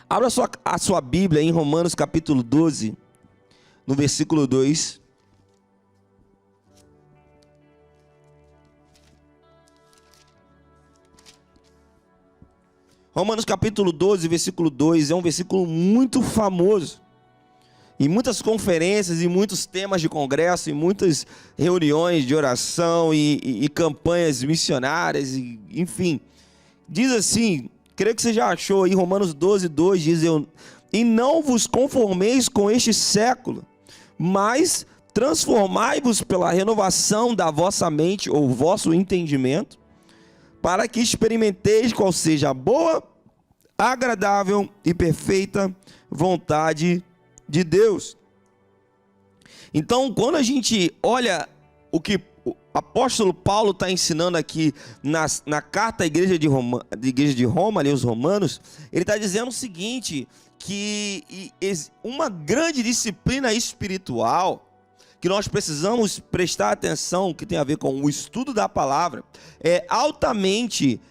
Abra a sua Bíblia em Romanos capítulo 12, no versículo 2. Romanos capítulo 12, versículo 2, é um versículo muito famoso. Em muitas conferências, em muitos temas de congresso, em muitas reuniões de oração e campanhas missionárias, enfim. Diz assim, creio que você já achou aí, Romanos 12, 2, diz: e não vos conformeis com este século, mas transformai-vos pela renovação da vossa mente, ou vosso entendimento, para que experimenteis qual seja a boa, agradável e perfeita vontade de Deus. Então, quando a gente olha o que o apóstolo Paulo está ensinando aqui na carta à igreja de Roma, ali, os romanos, ele está dizendo o seguinte, que uma grande disciplina espiritual que nós precisamos prestar atenção, que tem a ver com o estudo da palavra, é altamente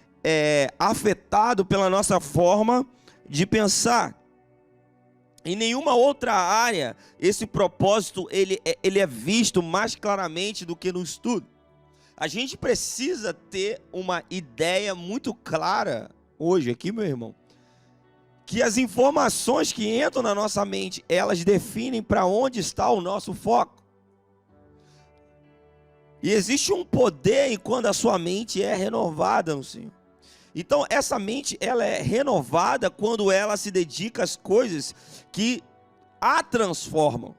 afetado pela nossa forma de pensar. Em nenhuma outra área esse propósito ele é visto mais claramente do que no estudo. A gente precisa ter uma ideia muito clara hoje aqui, meu irmão, que as informações que entram na nossa mente, elas definem para onde está o nosso foco. E existe um poder em quando a sua mente é renovada no Senhor. Então, essa mente, ela é renovada quando ela se dedica às coisas que a transformam.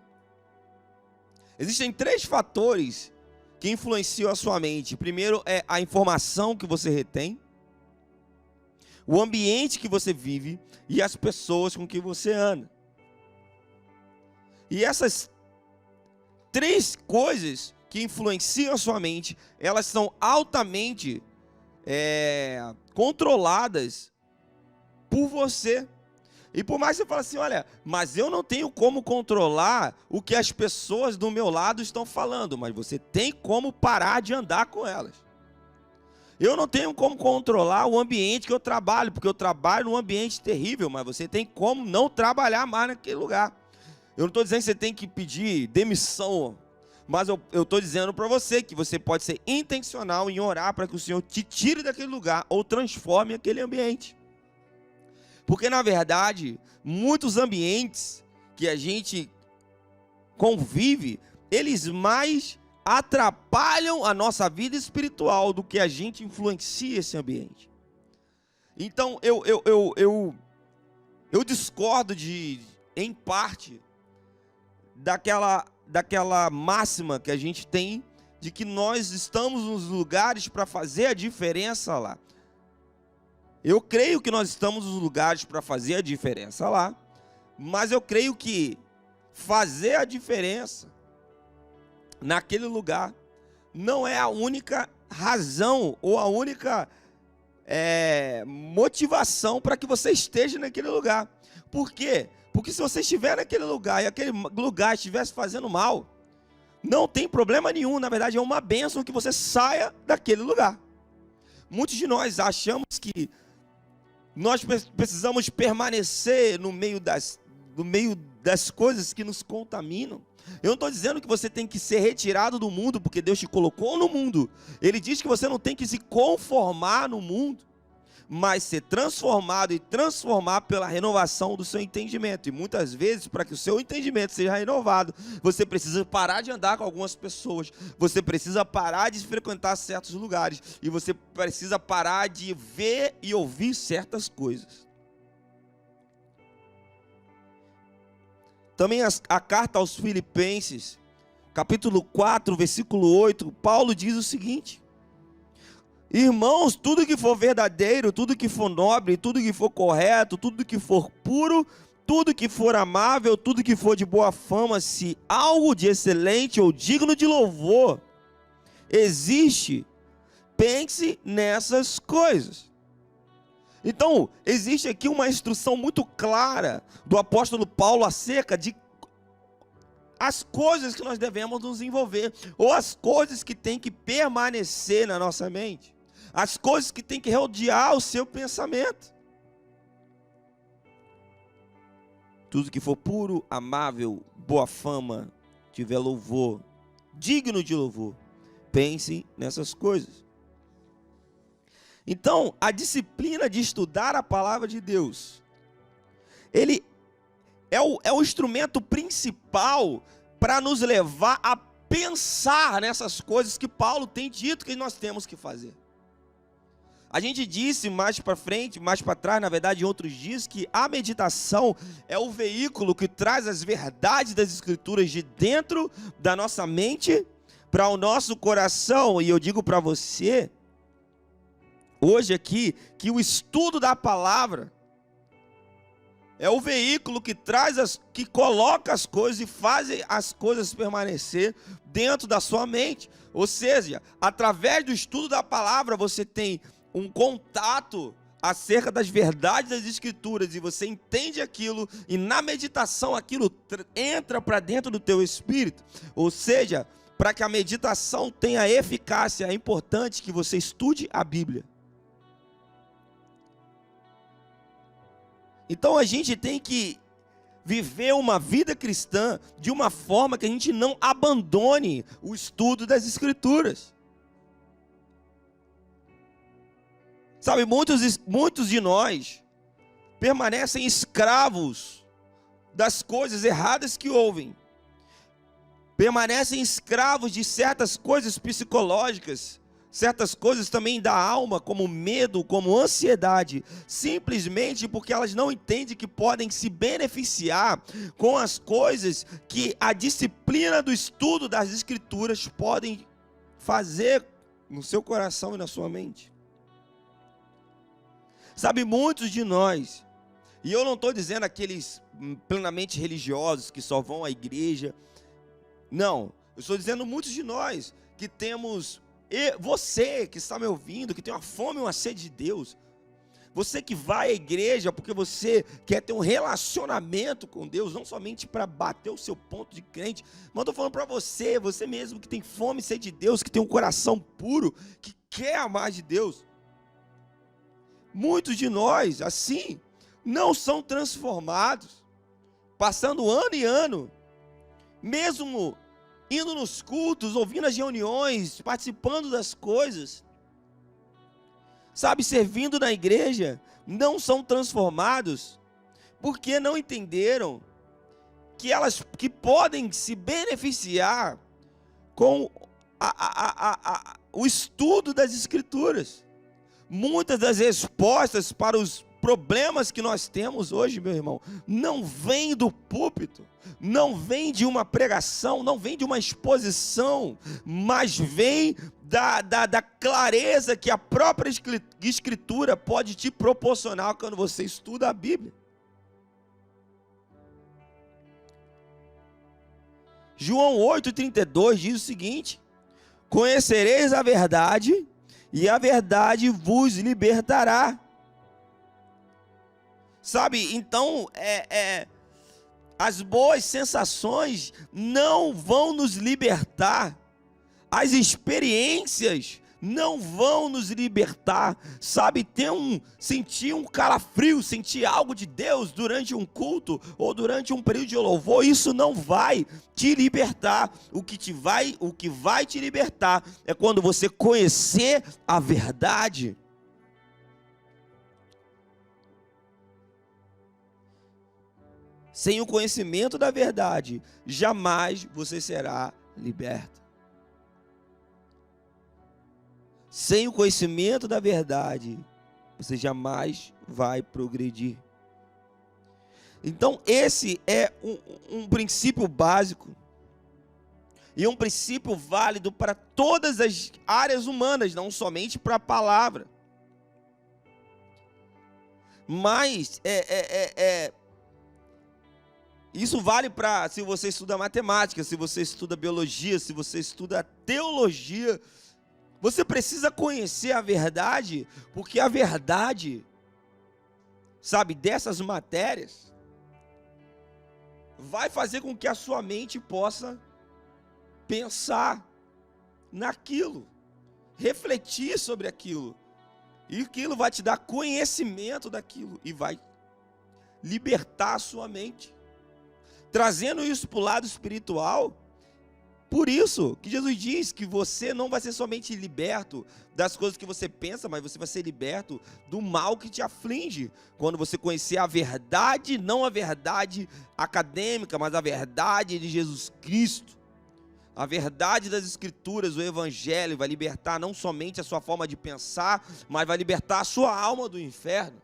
Existem 3 fatores que influenciam a sua mente. Primeiro é a informação que você retém, o ambiente que você vive e as pessoas com que você anda. E essas 3 coisas que influenciam a sua mente, elas são altamente controladas por você. E por mais que você fale assim, olha, mas eu não tenho como controlar o que as pessoas do meu lado estão falando, mas você tem como parar de andar com elas. Eu não tenho como controlar o ambiente que eu trabalho, porque eu trabalho num ambiente terrível, mas você tem como não trabalhar mais naquele lugar. Eu não estou dizendo que você tem que pedir demissão, mas eu estou dizendo para você que você pode ser intencional em orar para que o Senhor te tire daquele lugar ou transforme aquele ambiente. Porque, na verdade, muitos ambientes que a gente convive, eles mais atrapalham a nossa vida espiritual do que a gente influencia esse ambiente. Então, eu discordo em parte, daquela máxima que a gente tem de que nós estamos nos lugares para fazer a diferença lá. Eu creio que nós estamos nos lugares para fazer a diferença lá, mas eu creio que fazer a diferença naquele lugar não é a única razão ou a única motivação para que você esteja naquele lugar. Por quê? Porque se você estiver naquele lugar e aquele lugar estivesse fazendo mal, não tem problema nenhum, na verdade é uma bênção que você saia daquele lugar. Muitos de nós achamos que nós precisamos permanecer no meio das coisas que nos contaminam. Eu não estou dizendo que você tem que ser retirado do mundo, porque Deus te colocou no mundo. Ele diz que você não tem que se conformar no mundo, mas ser transformado e transformar pela renovação do seu entendimento. E muitas vezes, para que o seu entendimento seja renovado, você precisa parar de andar com algumas pessoas, você precisa parar de frequentar certos lugares, e você precisa parar de ver e ouvir certas coisas. Também a carta aos Filipenses, capítulo 4, versículo 8, Paulo diz o seguinte: irmãos, tudo que for verdadeiro, tudo que for nobre, tudo que for correto, tudo que for puro, tudo que for amável, tudo que for de boa fama, se algo de excelente ou digno de louvor existe, pense nessas coisas. Então, existe aqui uma instrução muito clara do apóstolo Paulo acerca de as coisas que nós devemos nos envolver, ou as coisas que têm que permanecer na nossa mente, as coisas que têm que rodear o seu pensamento. tudo que for puro, amável, boa fama, tiver louvor, digno de louvor, pense nessas coisas. Então, a disciplina de estudar a palavra de Deus, ele é o instrumento principal para nos levar a pensar nessas coisas que Paulo tem dito que nós temos que fazer. A gente disse mais para frente, mais para trás, na verdade, em outros dias, que a meditação é o veículo que traz as verdades das Escrituras de dentro da nossa mente para o nosso coração. E eu digo para você, hoje aqui, que o estudo da palavra é o veículo que traz, que coloca as coisas e faz as coisas permanecer dentro da sua mente. Ou seja, através do estudo da palavra, você tem um contato acerca das verdades das Escrituras e você entende aquilo e na meditação aquilo entra para dentro do teu espírito. Ou seja, para que a meditação tenha eficácia, é importante que você estude a Bíblia. Então a gente tem que viver uma vida cristã de uma forma que a gente não abandone o estudo das Escrituras. Sabe, muitos de nós permanecem escravos das coisas erradas que ouvem. Permanecem escravos de certas coisas psicológicas, certas coisas também da alma, como medo, como ansiedade, simplesmente porque elas não entendem que podem se beneficiar com as coisas que a disciplina do estudo das Escrituras podem fazer no seu coração e na sua mente. Sabe, muitos de nós, e eu não estou dizendo aqueles plenamente religiosos que só vão à igreja, não, eu estou dizendo muitos de nós que temos, você que está me ouvindo, que tem uma fome e uma sede de Deus, você que vai à igreja porque você quer ter um relacionamento com Deus, não somente para bater o seu ponto de crente, mas estou falando para você mesmo que tem fome e sede de Deus, que tem um coração puro, que quer amar de Deus. Muitos de nós, assim, não são transformados, passando ano e ano, mesmo indo nos cultos, ouvindo as reuniões, participando das coisas, sabe, servindo na igreja, não são transformados, porque não entenderam que podem se beneficiar com o estudo das Escrituras. Muitas das respostas para os problemas que nós temos hoje, meu irmão, não vem do púlpito, não vem de uma pregação, não vem de uma exposição, mas vem da clareza que a própria Escritura pode te proporcionar quando você estuda a Bíblia. João 8,32 diz o seguinte: conhecereis a verdade, e a verdade vos libertará. Sabe, então, as boas sensações não vão nos libertar. As experiências não vão nos libertar. Sabe, sentir um calafrio, sentir algo de Deus durante um culto ou durante um período de louvor, isso não vai te libertar. O que vai te libertar é quando você conhecer a verdade. Sem o conhecimento da verdade, jamais você será liberto. Sem o conhecimento da verdade, você jamais vai progredir. Então, esse é um princípio básico e um princípio válido para todas as áreas humanas, não somente para a palavra. Mas isso vale para se você estuda matemática, se você estuda biologia, se você estuda teologia. Você precisa conhecer a verdade, porque a verdade, sabe, dessas matérias, vai fazer com que a sua mente possa pensar naquilo, refletir sobre aquilo, e aquilo vai te dar conhecimento daquilo, e vai libertar a sua mente. Trazendo isso para o lado espiritual, por isso que Jesus diz que você não vai ser somente liberto das coisas que você pensa, mas você vai ser liberto do mal que te aflige. Quando você conhecer a verdade, não a verdade acadêmica, mas a verdade de Jesus Cristo. A verdade das Escrituras, o Evangelho, vai libertar não somente a sua forma de pensar, mas vai libertar a sua alma do inferno.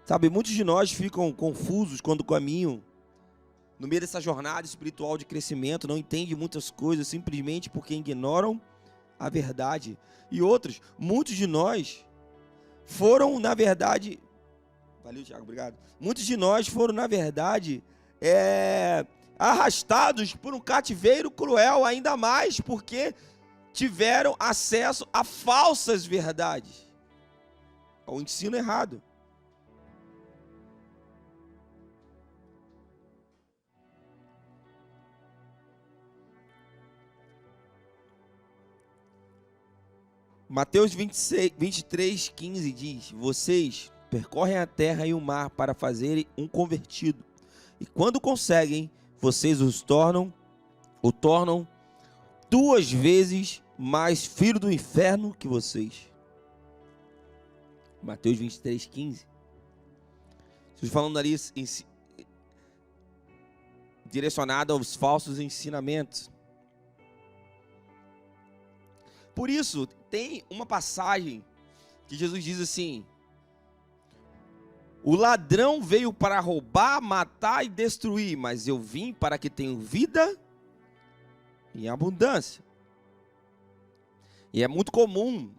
Sabe, muitos de nós ficam confusos quando caminham no meio dessa jornada espiritual de crescimento, não entendem muitas coisas simplesmente porque ignoram a verdade. E outros, muitos de nós foram, na verdade... Valeu, Tiago, obrigado. Muitos de nós foram, na verdade, arrastados por um cativeiro cruel, ainda mais porque tiveram acesso a falsas verdades, ao ensino errado. Mateus 23, 15 diz: vocês percorrem a terra e o mar para fazerem um convertido, e quando conseguem, vocês o tornam 2 vezes mais filho do inferno que vocês. Mateus 23, 15. Estou falando ali direcionado aos falsos ensinamentos. Por isso, tem uma passagem que Jesus diz assim: o ladrão veio para roubar, matar e destruir, mas eu vim para que tenham vida em abundância. E é muito comum,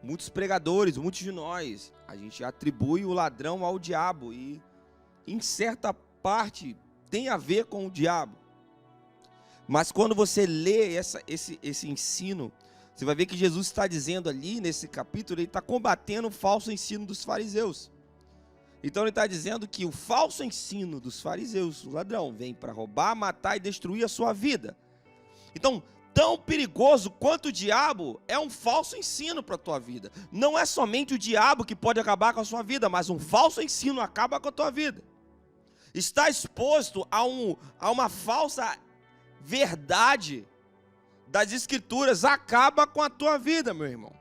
muitos pregadores, muitos de nós, a gente atribui o ladrão ao diabo, e em certa parte tem a ver com o diabo. Mas quando você lê esse ensino, você vai ver que Jesus está dizendo ali, nesse capítulo, ele está combatendo o falso ensino dos fariseus. Então ele está dizendo que o falso ensino dos fariseus, o ladrão, vem para roubar, matar e destruir a sua vida. Então, tão perigoso quanto o diabo é um falso ensino para a tua vida. Não é somente o diabo que pode acabar com a sua vida, mas um falso ensino acaba com a tua vida. Está exposto a uma falsa verdade das Escrituras, acaba com a tua vida, meu irmão.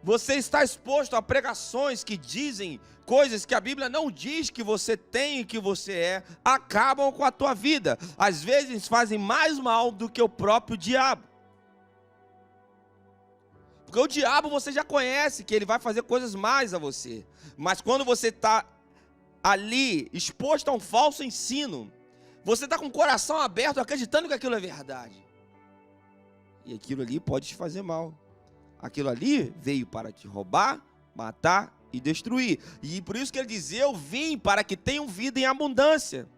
Você está exposto a pregações que dizem coisas que a Bíblia não diz que você tem e que você é, acabam com a tua vida. Às vezes fazem mais mal do que o próprio diabo. Porque o diabo você já conhece, que ele vai fazer coisas mais a você. Mas quando você está ali exposto a um falso ensino, você está com o coração aberto, acreditando que aquilo é verdade. E aquilo ali pode te fazer mal. Aquilo ali veio para te roubar, matar e destruir. E por isso que ele diz: eu vim para que tenham vida em abundância.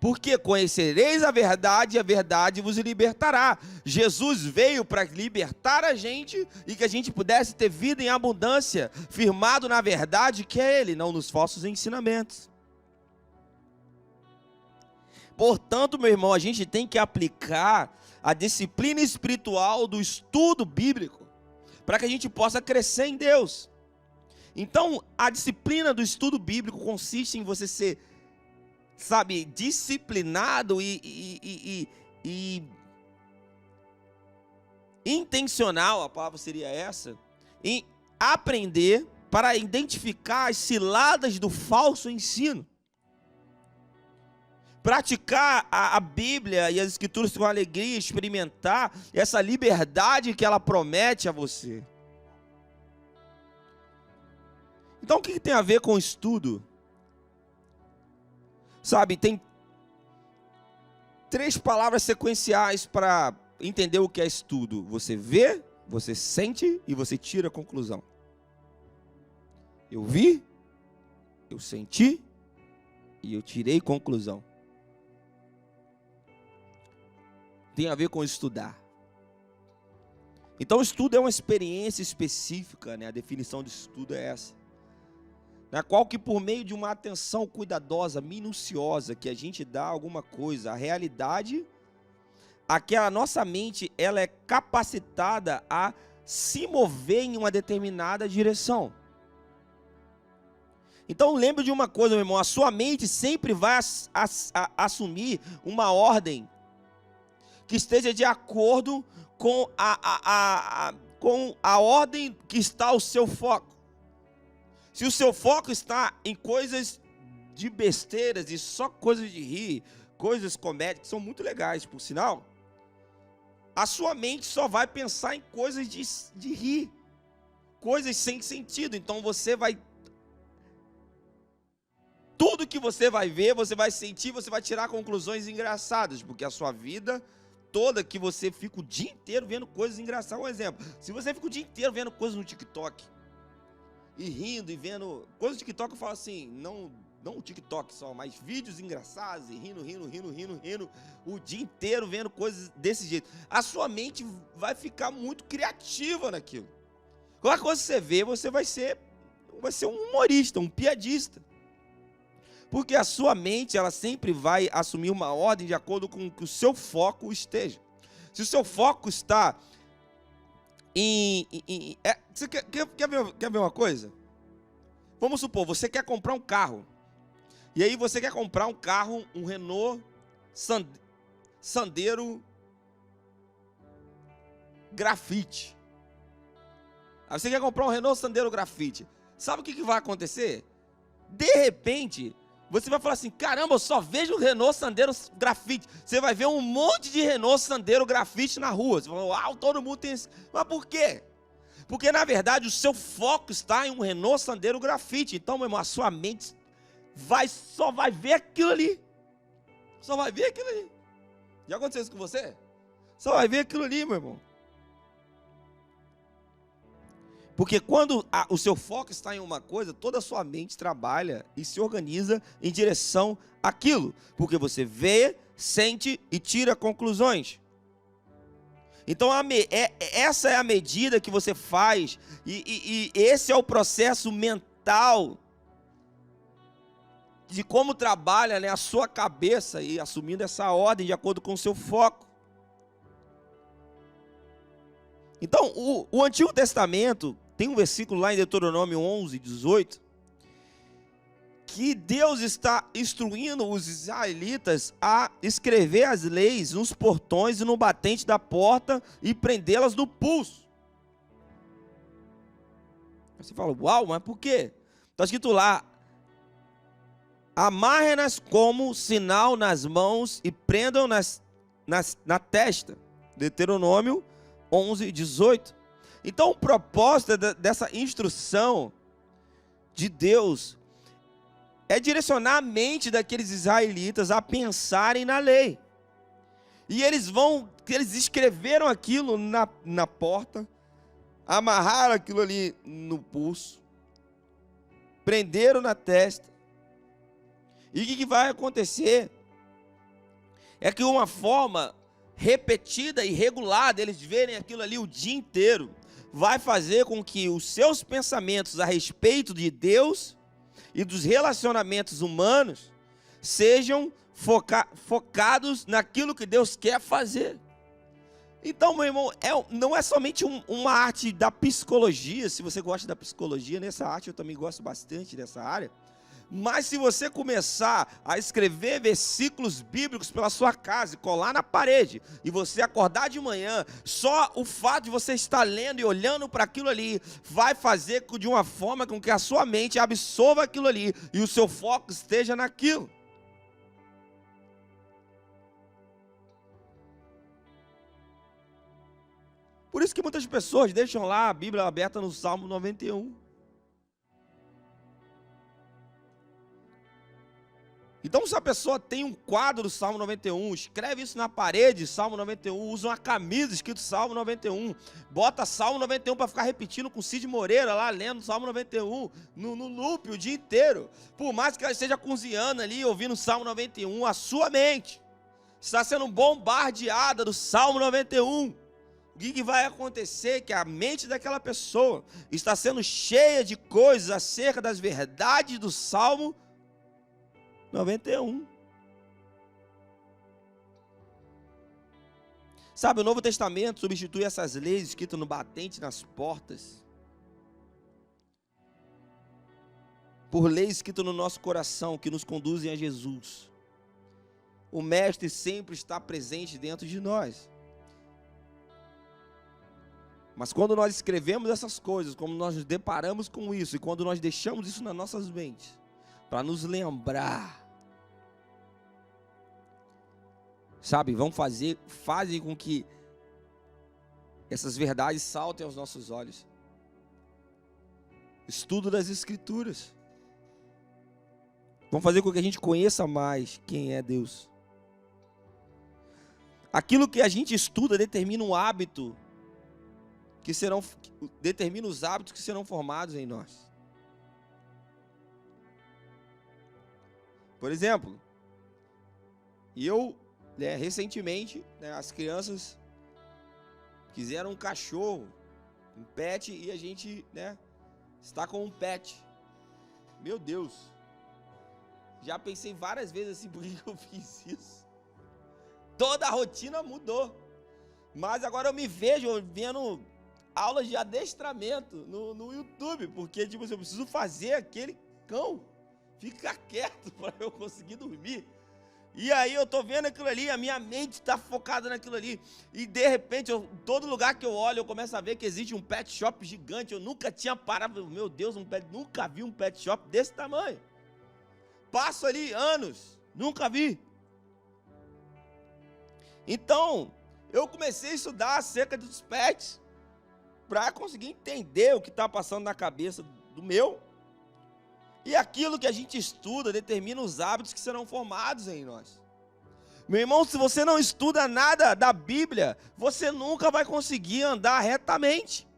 Porque conhecereis a verdade e a verdade vos libertará. Jesus veio para libertar a gente e que a gente pudesse ter vida em abundância, firmado na verdade que é Ele, não nos falsos ensinamentos. Portanto, meu irmão, a gente tem que aplicar a disciplina espiritual do estudo bíblico para que a gente possa crescer em Deus. Então, a disciplina do estudo bíblico consiste em você ser, sabe, disciplinado e intencional, a palavra seria essa, em aprender para identificar as ciladas do falso ensino. Praticar a Bíblia e as Escrituras com alegria, experimentar essa liberdade que ela promete a você. Então, o que tem a ver com estudo? Sabe, tem 3 palavras sequenciais para entender o que é estudo. Você vê, você sente e você tira a conclusão. Eu vi, eu senti e eu tirei conclusão. Tem a ver com estudar. Então, o estudo é uma experiência específica, né? A definição de estudo é essa. Na qual que por meio de uma atenção cuidadosa, minuciosa, que a gente dá a alguma coisa, a realidade, aquela nossa mente, ela é capacitada a se mover em uma determinada direção. Então lembre de uma coisa, meu irmão, a sua mente sempre vai assumir uma ordem que esteja de acordo com com a ordem que está o seu foco. Se o seu foco está em coisas de besteiras e só coisas de rir, coisas comédicas, que são muito legais, por sinal, a sua mente só vai pensar em coisas de rir, coisas sem sentido. Então você vai... Tudo que você vai ver, você vai sentir, você vai tirar conclusões engraçadas, porque a sua vida toda que você fica o dia inteiro vendo coisas engraçadas. Um exemplo, se você fica o dia inteiro vendo coisas no TikTok, e rindo, e vendo coisas no TikTok, eu falo assim, não o TikTok só, mas vídeos engraçados, e rindo, o dia inteiro vendo coisas desse jeito, a sua mente vai ficar muito criativa naquilo. Qualquer coisa que você vê, você vai ser um humorista, um piadista. Porque a sua mente, ela sempre vai assumir uma ordem de acordo com que o seu foco esteja. Se o seu foco está você quer ver uma coisa? Vamos supor, você quer comprar um carro. E aí você quer comprar um carro, um Renault Sandero Grafite. Aí você quer comprar um Renault Sandero Grafite. Sabe o que vai acontecer? De repente... você vai falar assim, caramba, eu só vejo o Renault Sandero Grafite. Você vai ver um monte de Renault Sandero Grafite na rua. Você vai falar, uau, todo mundo tem esse... Mas por quê? Porque, na verdade, o seu foco está em um Renault Sandero Grafite. Então, meu irmão, a sua mente só vai ver aquilo ali. Só vai ver aquilo ali. Já aconteceu isso com você? Só vai ver aquilo ali, meu irmão. Porque quando o seu foco está em uma coisa, toda a sua mente trabalha e se organiza em direção àquilo. Porque você vê, sente e tira conclusões. Então essa é a medida que você faz e esse é o processo mental de como trabalha, né, a sua cabeça e assumindo essa ordem de acordo com o seu foco. Então o Antigo Testamento tem um versículo lá em Deuteronômio 11, 18, que Deus está instruindo os israelitas a escrever as leis nos portões e no batente da porta e prendê-las no pulso. Você fala, uau, mas por quê? Está escrito lá, amarrem-nas como sinal nas mãos e prendam na testa. Deuteronômio 11, 18. Então o propósito dessa instrução de Deus é direcionar a mente daqueles israelitas a pensarem na lei. E eles escreveram aquilo na porta, amarraram aquilo ali no pulso, prenderam na testa. E o que vai acontecer? É que uma forma repetida e regulada, eles verem aquilo ali o dia inteiro, vai fazer com que os seus pensamentos a respeito de Deus e dos relacionamentos humanos sejam focados naquilo que Deus quer fazer. Então, meu irmão, não é somente uma arte da psicologia. Se você gosta da psicologia, nessa arte eu também gosto bastante dessa área. Mas se você começar a escrever versículos bíblicos pela sua casa e colar na parede, e você acordar de manhã, só o fato de você estar lendo e olhando para aquilo ali, vai fazer de uma forma com que a sua mente absorva aquilo ali, e o seu foco esteja naquilo. Por isso que muitas pessoas deixam lá a Bíblia aberta no Salmo 91. Então, se a pessoa tem um quadro do Salmo 91, escreve isso na parede, Salmo 91, usa uma camisa escrito Salmo 91, bota Salmo 91 para ficar repetindo com Cid Moreira lá, lendo Salmo 91, no loop o dia inteiro. Por mais que ela esteja cozinhando ali, ouvindo Salmo 91, a sua mente está sendo bombardeada do Salmo 91. O que vai acontecer? Que a mente daquela pessoa está sendo cheia de coisas acerca das verdades do Salmo 91. Sabe, o Novo Testamento substitui essas leis escritas no batente nas portas por leis escritas no nosso coração que nos conduzem a Jesus. O Mestre sempre está presente dentro de nós. Mas quando nós escrevemos essas coisas, quando nós nos deparamos com isso, e quando nós deixamos isso nas nossas mentes, para nos lembrar, sabe, fazem com que essas verdades saltem aos nossos olhos. Estudo das Escrituras. Vão fazer com que a gente conheça mais quem é Deus. Aquilo que a gente estuda determina um hábito determina os hábitos que serão formados em nós. Por exemplo, recentemente, as crianças quiseram um cachorro, um pet, e a gente, está com um pet. Meu Deus! Já pensei várias vezes assim, por que eu fiz isso? Toda a rotina mudou. Mas agora eu me vejo vendo aulas de adestramento no YouTube, porque eu preciso fazer aquele cão ficar quieto para eu conseguir dormir. E aí eu tô vendo aquilo ali, a minha mente está focada naquilo ali. E de repente, todo lugar que eu olho, eu começo a ver que existe um pet shop gigante. Eu nunca tinha parado, meu Deus, nunca vi um pet shop desse tamanho. Passo ali anos, nunca vi. Então, eu comecei a estudar acerca dos pets, para conseguir entender o que está passando na cabeça do meu. E aquilo que a gente estuda determina os hábitos que serão formados em nós. Meu irmão, se você não estuda nada da Bíblia, você nunca vai conseguir andar retamente.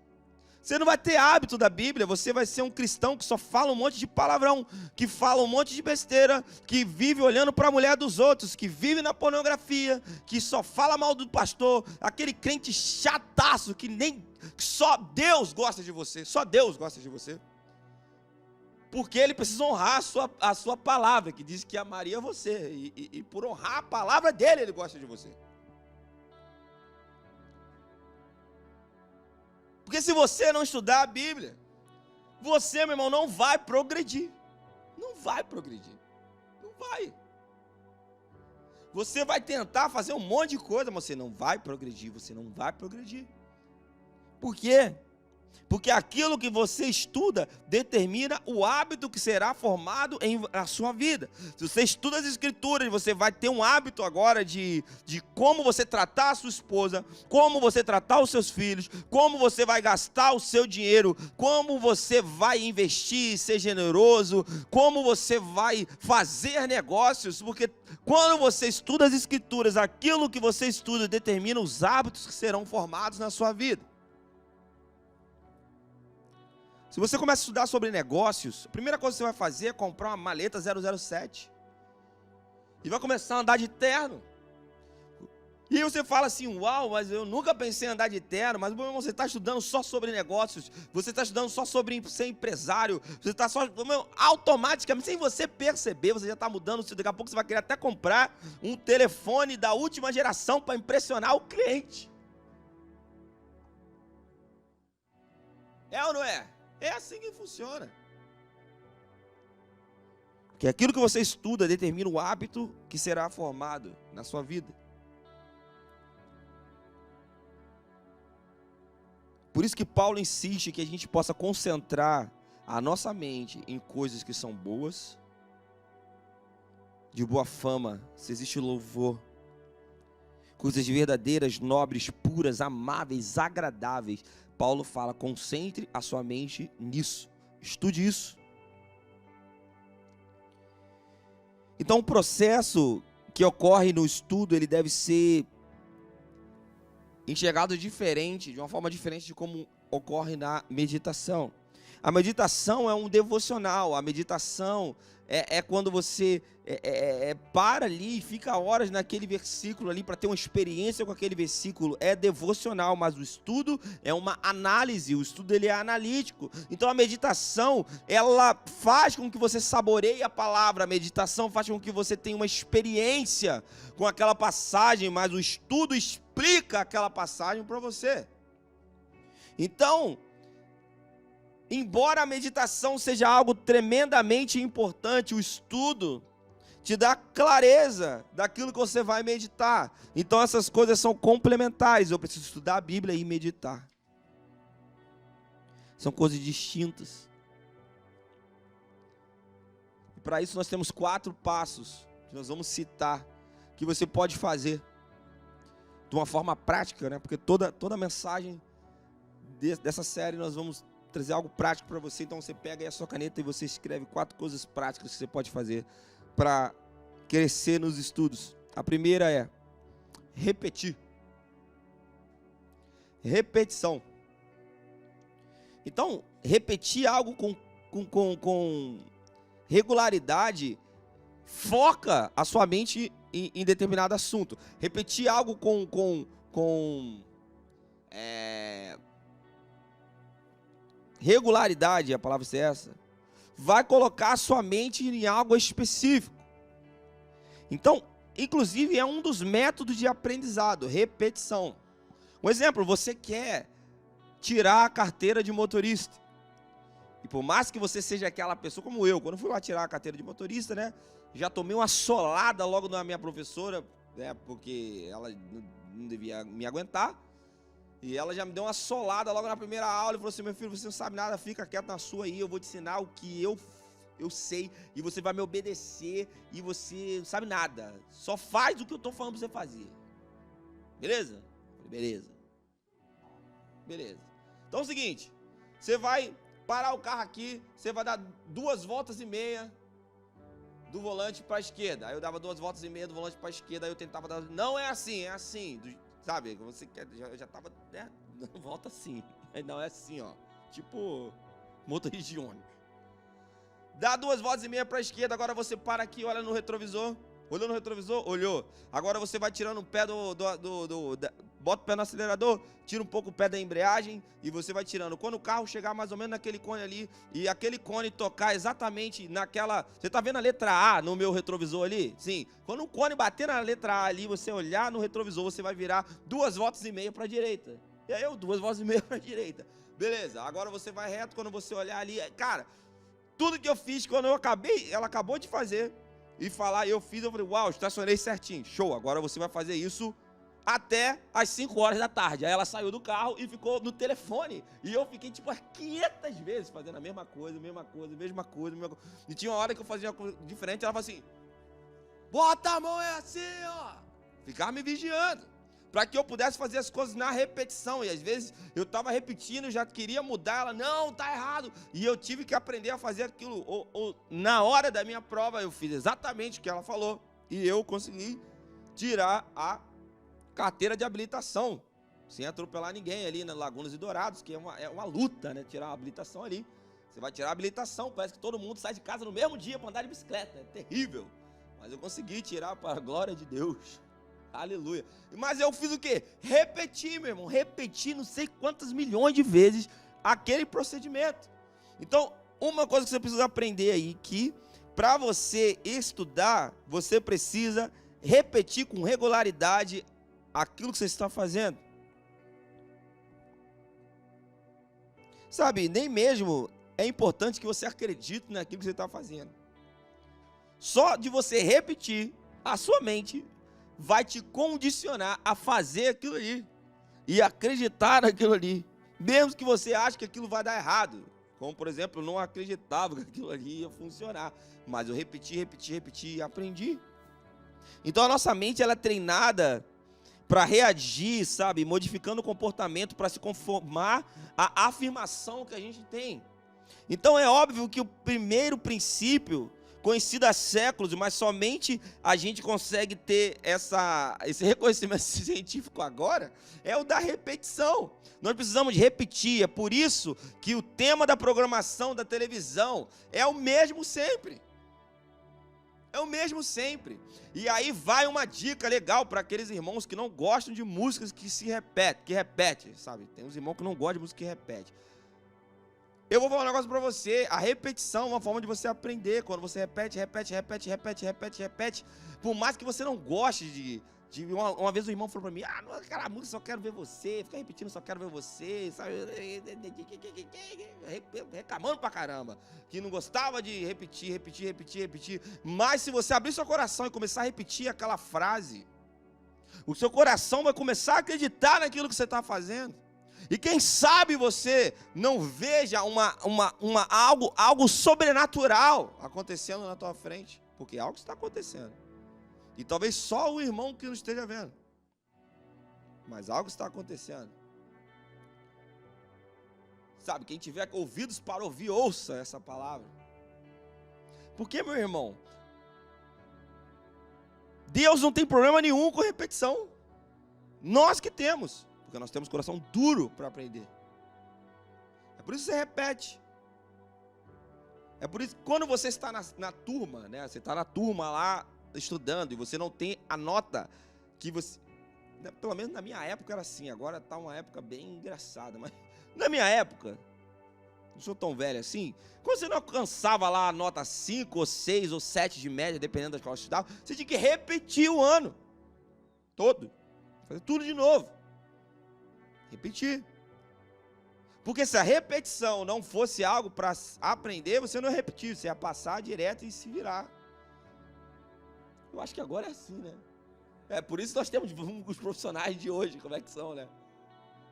Você não vai ter hábito da Bíblia, você vai ser um cristão que só fala um monte de palavrão, que fala um monte de besteira, que vive olhando para a mulher dos outros, que vive na pornografia, que só fala mal do pastor, aquele crente chataço que só Deus gosta de você, só Deus gosta de você. Porque ele precisa honrar a sua palavra, que diz que amaria você, e por honrar a palavra dele, ele gosta de você. Porque se você não estudar a Bíblia, você, meu irmão, não vai progredir. Não vai progredir. Não vai. Você vai tentar fazer um monte de coisa, mas você não vai progredir. Você não vai progredir. Por quê? Porque aquilo que você estuda determina o hábito que será formado na sua vida. Se você estuda as Escrituras, você vai ter um hábito agora de como você tratar a sua esposa, como você tratar os seus filhos, como você vai gastar o seu dinheiro, como você vai investir, ser generoso, como você vai fazer negócios, porque quando você estuda as Escrituras, aquilo que você estuda determina os hábitos que serão formados na sua vida. Se você começa a estudar sobre negócios, a primeira coisa que você vai fazer é comprar uma maleta 007. E vai começar a andar de terno. E aí você fala assim, uau, mas eu nunca pensei em andar de terno. Mas meu irmão, você está estudando só sobre negócios. Você está estudando só sobre ser empresário. Você está só, automaticamente, sem você perceber, você já está mudando. Daqui a pouco você vai querer até comprar um telefone da última geração para impressionar o cliente. É ou não é? É assim que funciona. Porque aquilo que você estuda determina o hábito que será formado na sua vida. Por isso que Paulo insiste que a gente possa concentrar a nossa mente em coisas que são boas, de boa fama, se existe louvor, coisas verdadeiras, nobres, puras, amáveis, agradáveis. Paulo fala, concentre a sua mente nisso, estude isso. Então o processo que ocorre no estudo, ele deve ser enxergado diferente, de uma forma diferente de como ocorre na meditação. A meditação é um devocional, a meditação é quando você para ali e fica horas naquele versículo ali para ter uma experiência com aquele versículo. É devocional, mas o estudo é uma análise, o estudo ele é analítico. Então a meditação, ela faz com que você saboreie a palavra, a meditação faz com que você tenha uma experiência com aquela passagem, mas o estudo explica aquela passagem para você. Então, embora a meditação seja algo tremendamente importante, o estudo te dá clareza daquilo que você vai meditar. Então essas coisas são complementares. Eu preciso estudar a Bíblia e meditar. São coisas distintas. E para isso nós temos 4 passos que nós vamos citar, que você pode fazer de uma forma prática, né? Porque toda mensagem dessa série nós vamos trazer algo prático para você. Então você pega aí a sua caneta e você escreve 4 coisas práticas que você pode fazer para crescer nos estudos. A primeira é repetir. Repetição. Então, repetir algo com regularidade foca a sua mente em determinado assunto. Repetir algo com regularidade, a palavra é essa, vai colocar a sua mente em algo específico. Então, inclusive, é um dos métodos de aprendizado, repetição. Um exemplo, você quer tirar a carteira de motorista. E por mais que você seja aquela pessoa como eu, quando fui lá tirar a carteira de motorista, né, já tomei uma solada logo na minha professora, né, porque ela não devia me aguentar. E ela já me deu uma solada logo na primeira aula e falou assim: meu filho, você não sabe nada, fica quieto na sua aí, eu vou te ensinar o que eu sei e você vai me obedecer e você não sabe nada. Só faz o que eu estou falando para você fazer. Beleza? Beleza. Beleza. Então é o seguinte, você vai parar o carro aqui, você vai dar 2 voltas e meia do volante para a esquerda. Aí eu dava 2 voltas e meia do volante para a esquerda, aí eu tentava dar... Não é assim, é assim. Sabe, você quer, já tava, né, dando volta assim. Aí não, é assim, ó. Tipo motorista de ônibus. Dá 2 voltas e meia para a esquerda, agora você para aqui, olha no retrovisor. Olhou no retrovisor? Olhou. Agora você vai tirando o pé bota o pé no acelerador, tira um pouco o pé da embreagem e você vai tirando. Quando o carro chegar mais ou menos naquele cone ali e aquele cone tocar exatamente naquela... Você tá vendo a letra A no meu retrovisor ali? Sim. Quando o cone bater na letra A ali, você olhar no retrovisor, você vai virar 2 voltas e meia para a direita. E aí eu 2 voltas e meia para a direita. Beleza. Agora você vai reto, quando você olhar ali... Cara, tudo que eu fiz, quando ela acabou de fazer e falar, eu falei, uau, estacionei certinho. Show, agora você vai fazer isso até as 5 horas da tarde. Aí ela saiu do carro e ficou no telefone. E eu fiquei, tipo, 500 vezes fazendo a mesma coisa. E tinha uma hora que eu fazia uma coisa diferente, ela falou assim, bota a mão, é assim, ó. Ficava me vigiando, para que eu pudesse fazer as coisas na repetição. E às vezes eu estava repetindo, já queria mudar, ela, não, tá errado. E eu tive que aprender a fazer aquilo. Na hora da minha prova, eu fiz exatamente o que ela falou. E eu consegui tirar a carteira de habilitação, sem atropelar ninguém ali na Lagunas e Dourados, que é uma luta, né? Tirar a habilitação ali. Você vai tirar a habilitação, parece que todo mundo sai de casa no mesmo dia para andar de bicicleta. É terrível. Mas eu consegui tirar para a glória de Deus. Aleluia. Mas eu fiz o quê? Repeti, meu irmão. Repeti não sei quantas milhões de vezes aquele procedimento. Então, uma coisa que você precisa aprender aí, que para você estudar, você precisa repetir com regularidade aquilo que você está fazendo. Sabe, nem mesmo é importante que você acredite naquilo que você está fazendo. Só de você repetir, a sua mente vai te condicionar a fazer aquilo ali e acreditar naquilo ali, mesmo que você ache que aquilo vai dar errado. Como, por exemplo, eu não acreditava que aquilo ali ia funcionar, mas eu repeti e aprendi. Então a nossa mente, ela é treinada para reagir, sabe, modificando o comportamento para se conformar à afirmação que a gente tem. Então é óbvio que o primeiro princípio, conhecido há séculos, mas somente a gente consegue ter esse reconhecimento científico agora, é o da repetição. Nós precisamos de repetir, é por isso que o tema da programação da televisão é o mesmo sempre. É o mesmo sempre. E aí vai uma dica legal para aqueles irmãos que não gostam de músicas que se repetem, sabe? Tem uns irmãos que não gostam de música que repete. Eu vou falar um negócio para você, a repetição é uma forma de você aprender. Quando você repete, por mais que você não goste Uma vez o irmão falou para mim, aquela música, só quero ver você, fica repetindo, só quero ver você, sabe? Reclamando pra caramba, que não gostava de repetir. Mas se você abrir seu coração e começar a repetir aquela frase, o seu coração vai começar a acreditar naquilo que você está fazendo. E quem sabe você não veja algo sobrenatural acontecendo na tua frente, porque algo está acontecendo. E talvez só o irmão que não esteja vendo. Mas algo está acontecendo. Sabe, quem tiver ouvidos para ouvir, ouça essa palavra. Porque, meu irmão, Deus não tem problema nenhum com repetição. Nós que temos. Porque nós temos coração duro para aprender. É por isso que você repete. É por isso que quando você está na turma, né? Você está na turma lá, estudando, e você não tem a nota que você... Pelo menos na minha época era assim, agora está uma época bem engraçada, mas na minha época, não sou tão velho assim, quando você não alcançava lá a nota 5, ou 6, ou 7 de média, dependendo da escola que você estudava, você tinha que repetir o ano todo, fazer tudo de novo, repetir. Porque se a repetição não fosse algo para aprender, você não ia repetir, você ia passar direto e se virar. Eu acho que agora é assim, né? É por isso que nós temos os profissionais de hoje, como é que são, né?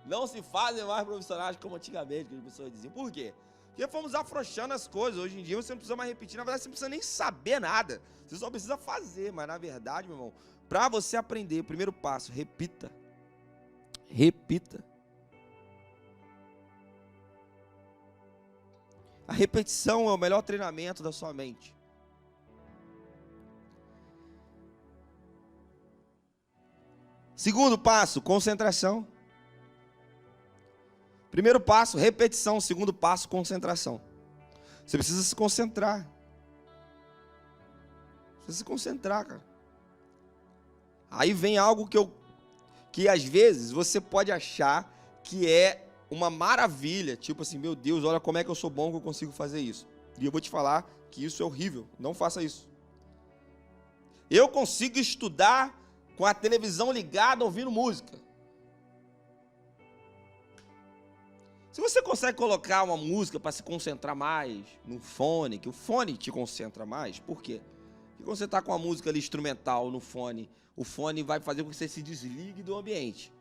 Não se fazem mais profissionais como antigamente, que as pessoas diziam. Por quê? Porque fomos afrouxando as coisas. Hoje em dia você não precisa mais repetir, na verdade você não precisa nem saber nada. Você só precisa fazer, mas na verdade, meu irmão, para você aprender, o primeiro passo, repita. Repita. A repetição é o melhor treinamento da sua mente. Segundo passo, concentração. Primeiro passo, repetição. Segundo passo, concentração. Você precisa se concentrar. Precisa se concentrar, cara. Aí vem algo que às vezes você pode achar que é uma maravilha. Tipo assim, meu Deus, olha como é que eu sou bom que eu consigo fazer isso. E eu vou te falar que isso é horrível. Não faça isso. Eu consigo estudar com a televisão ligada, ouvindo música. Se você consegue colocar uma música para se concentrar mais no fone, que o fone te concentra mais, por quê? Porque quando você está com a música ali instrumental no fone, o fone vai fazer com que você se desligue do ambiente.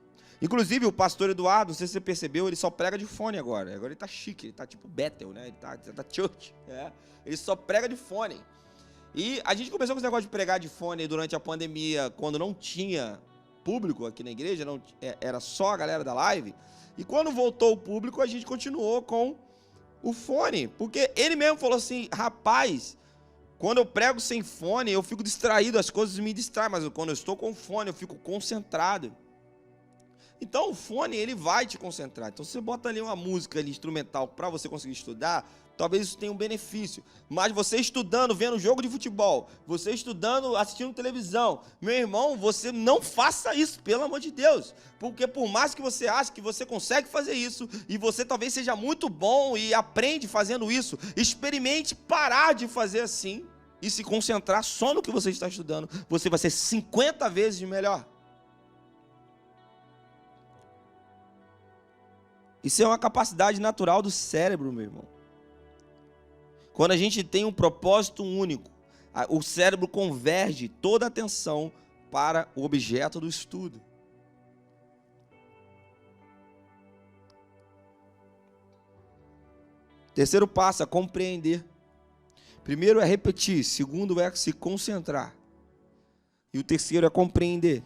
Inclusive o pastor Eduardo, não sei se você percebeu, ele só prega de fone agora. Agora ele tá chique, ele tá tipo Bethel, né? Ele tá church, Ele só prega de fone. E a gente começou com esse negócio de pregar de fone durante a pandemia, quando não tinha público aqui na igreja, era só a galera da live. E quando voltou o público, a gente continuou com o fone. Porque ele mesmo falou assim, rapaz, quando eu prego sem fone, eu fico distraído, as coisas me distraem. Mas quando eu estou com fone, eu fico concentrado. Então o fone, ele vai te concentrar. Então se você bota ali uma música ali, instrumental para você conseguir estudar, talvez isso tenha um benefício. Mas você estudando, vendo jogo de futebol, você estudando, assistindo televisão, meu irmão, você não faça isso, pelo amor de Deus. Porque por mais que você ache que você consegue fazer isso, e você talvez seja muito bom e aprende fazendo isso, experimente parar de fazer assim e se concentrar só no que você está estudando. Você vai ser 50 vezes melhor. Isso é uma capacidade natural do cérebro, meu irmão. Quando a gente tem um propósito único, o cérebro converge toda a atenção para o objeto do estudo. Terceiro passo é compreender. Primeiro é repetir, segundo é se concentrar. E o terceiro é compreender.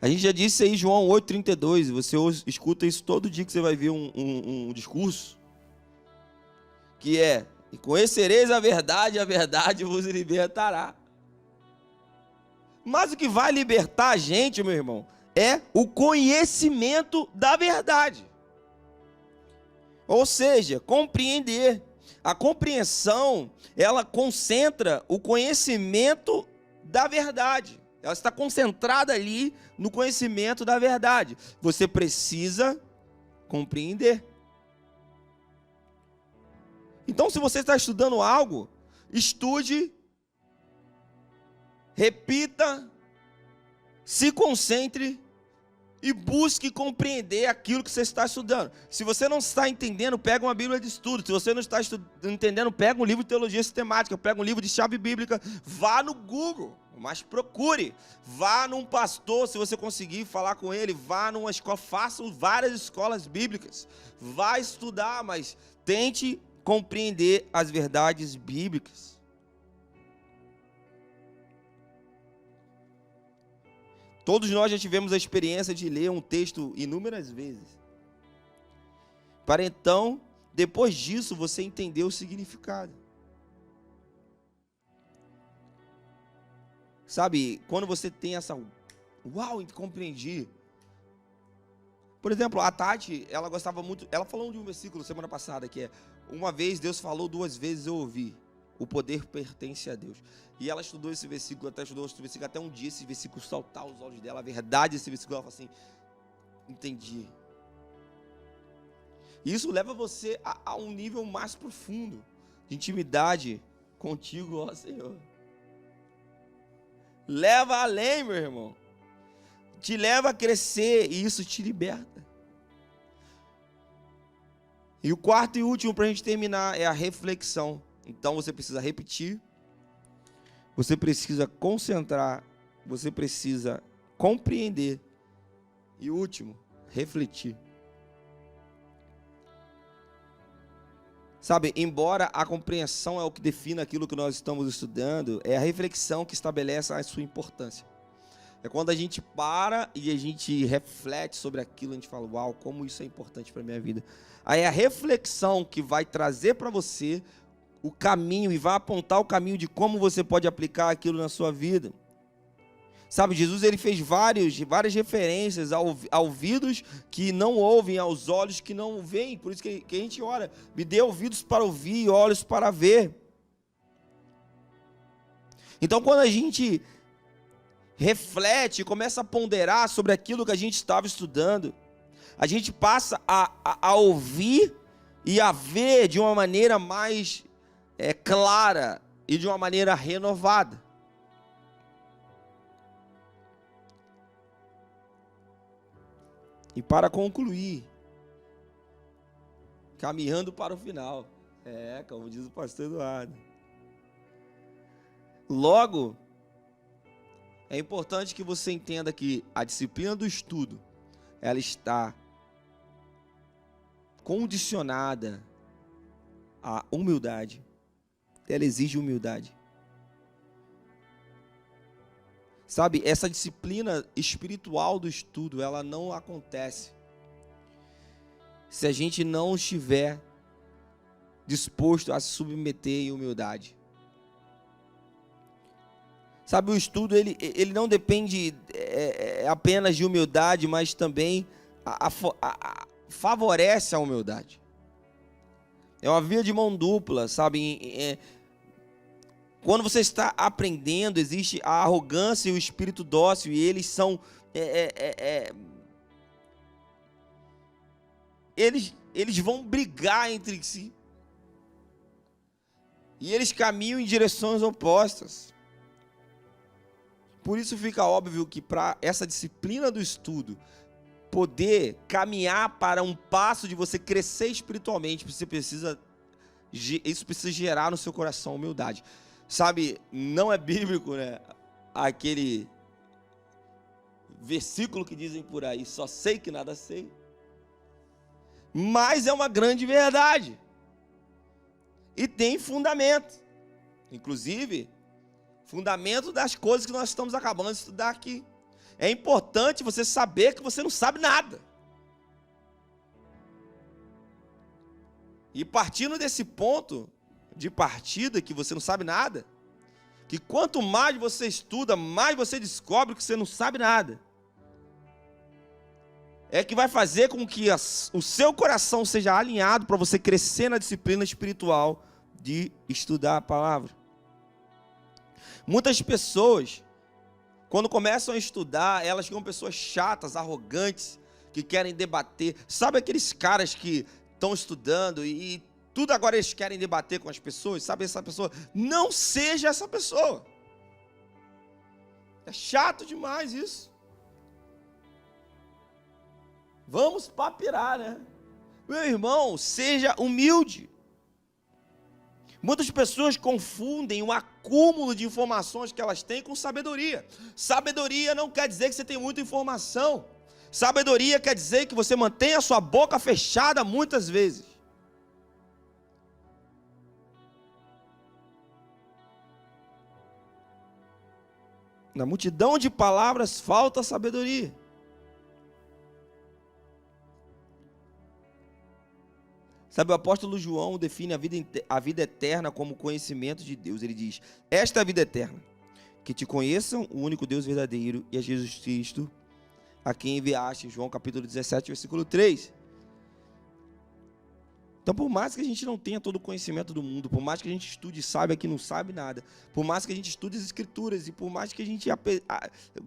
A gente já disse aí, João 8,32, você escuta isso todo dia que você vai ver um discurso, que é, e conhecereis a verdade vos libertará. Mas o que vai libertar a gente, meu irmão, é o conhecimento da verdade. Ou seja, compreender. A compreensão, ela concentra o conhecimento da verdade. Ela está concentrada ali no conhecimento da verdade. Você precisa compreender. Então, se você está estudando algo, estude repita, se concentre e busque compreender aquilo que você está estudando. Se você não está entendendo, pega uma Bíblia de estudo. Se você não está entendendo, pega um livro de teologia sistemática, pega um livro de chave bíblica, vá no Google, mas procure. Vá num pastor, se você conseguir falar com ele, vá numa escola, faça várias escolas bíblicas. Vá estudar, mas tente compreender as verdades bíblicas. Todos nós já tivemos a experiência de ler um texto inúmeras vezes, para então, depois disso, você entender o significado. Sabe, quando você tem essa, uau, compreendi. Por exemplo, a Tati, ela gostava muito, ela falou de um versículo semana passada, que é, uma vez Deus falou, duas vezes eu ouvi. O poder pertence a Deus. E ela estudou esse versículo, até um dia esse versículo saltar aos olhos dela, a verdade desse versículo, ela falou assim, entendi. E isso leva você a um nível mais profundo, de intimidade contigo, ó Senhor. Leva além, meu irmão. Te leva a crescer e isso te liberta. E o quarto e último para a gente terminar é a reflexão. Então você precisa repetir, você precisa concentrar, você precisa compreender e último, refletir. Sabe, embora a compreensão é o que define aquilo que nós estamos estudando, é a reflexão que estabelece a sua importância. É quando a gente para e a gente reflete sobre aquilo, a gente fala, uau, como isso é importante para a minha vida. Aí é a reflexão que vai trazer para você o caminho e vai apontar o caminho de como você pode aplicar aquilo na sua vida. Sabe, Jesus ele fez várias referências a ouvidos que não ouvem, aos olhos que não veem. Por isso que a gente ora, me dê ouvidos para ouvir e olhos para ver. Então, quando a gente reflete, começa a ponderar sobre aquilo que a gente estava estudando, a gente passa a ouvir e a ver de uma maneira mais clara e de uma maneira renovada. E para concluir, caminhando para o final, como diz o pastor Eduardo. Logo, é importante que você entenda que a disciplina do estudo, ela está condicionada à humildade. Ela exige humildade. Sabe, essa disciplina espiritual do estudo, ela não acontece se a gente não estiver disposto a se submeter em humildade. Sabe, o estudo, ele não depende apenas de humildade, mas também favorece a humildade. É uma via de mão dupla, sabe? Quando você está aprendendo, existe a arrogância e o espírito dócil, e eles são... Eles vão brigar entre si. E eles caminham em direções opostas. Por isso fica óbvio que para essa disciplina do estudo poder caminhar para um passo de você crescer espiritualmente, isso precisa gerar no seu coração humildade. Sabe, não é bíblico, né? Aquele versículo que dizem por aí, só sei que nada sei. Mas é uma grande verdade. E tem fundamento. Inclusive, fundamento das coisas que nós estamos acabando de estudar aqui. É importante você saber que você não sabe nada. E partindo desse ponto de partida, que você não sabe nada, que quanto mais você estuda, mais você descobre que você não sabe nada. É que vai fazer com que o seu coração seja alinhado para você crescer na disciplina espiritual de estudar a palavra. Muitas pessoas, quando começam a estudar, elas são pessoas chatas, arrogantes, que querem debater. Sabe aqueles caras que estão estudando e tudo agora eles querem debater com as pessoas? Sabe essa pessoa? Não seja essa pessoa. É chato demais isso. Vamos papirar, né? Meu irmão, seja humilde. Muitas pessoas confundem o acúmulo de informações que elas têm com sabedoria. Sabedoria não quer dizer que você tem muita informação. Sabedoria quer dizer que você mantém a sua boca fechada muitas vezes. Na multidão de palavras falta sabedoria. Sabe, o apóstolo João define a vida eterna como conhecimento de Deus. Ele diz: esta é a vida eterna, que te conheçam o único Deus verdadeiro e a Jesus Cristo, a quem enviaste. João capítulo 17, versículo 3. Então, por mais que a gente não tenha todo o conhecimento do mundo, por mais que a gente estude e saiba que não sabe nada, por mais que a gente estude as Escrituras, e por mais que a gente,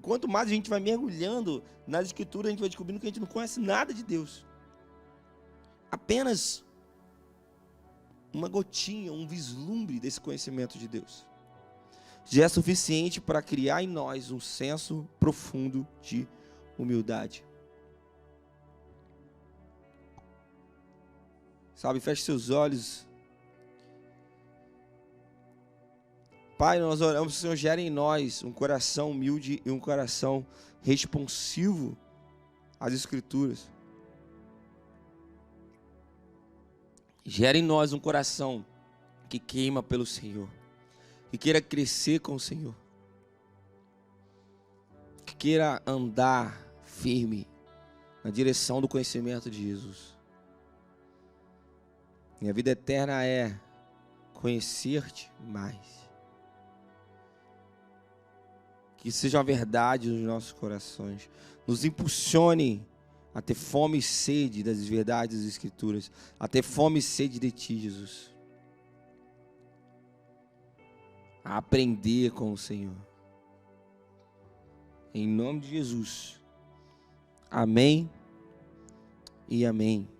quanto mais a gente vai mergulhando nas Escrituras, a gente vai descobrindo que a gente não conhece nada de Deus. Apenas uma gotinha, um vislumbre desse conhecimento de Deus já é suficiente para criar em nós um senso profundo de humildade. Sabe, feche seus olhos. Pai, nós oramos que o Senhor gere em nós um coração humilde e um coração responsivo às Escrituras. Gere em nós um coração que queima pelo Senhor, que queira crescer com o Senhor, que queira andar firme na direção do conhecimento de Jesus. Minha vida eterna é conhecer-te mais. Que seja uma verdade nos nossos corações. Nos impulsione a ter fome e sede das verdades das Escrituras, a ter fome e sede de Ti, Jesus. A aprender com o Senhor. Em nome de Jesus. Amém e amém.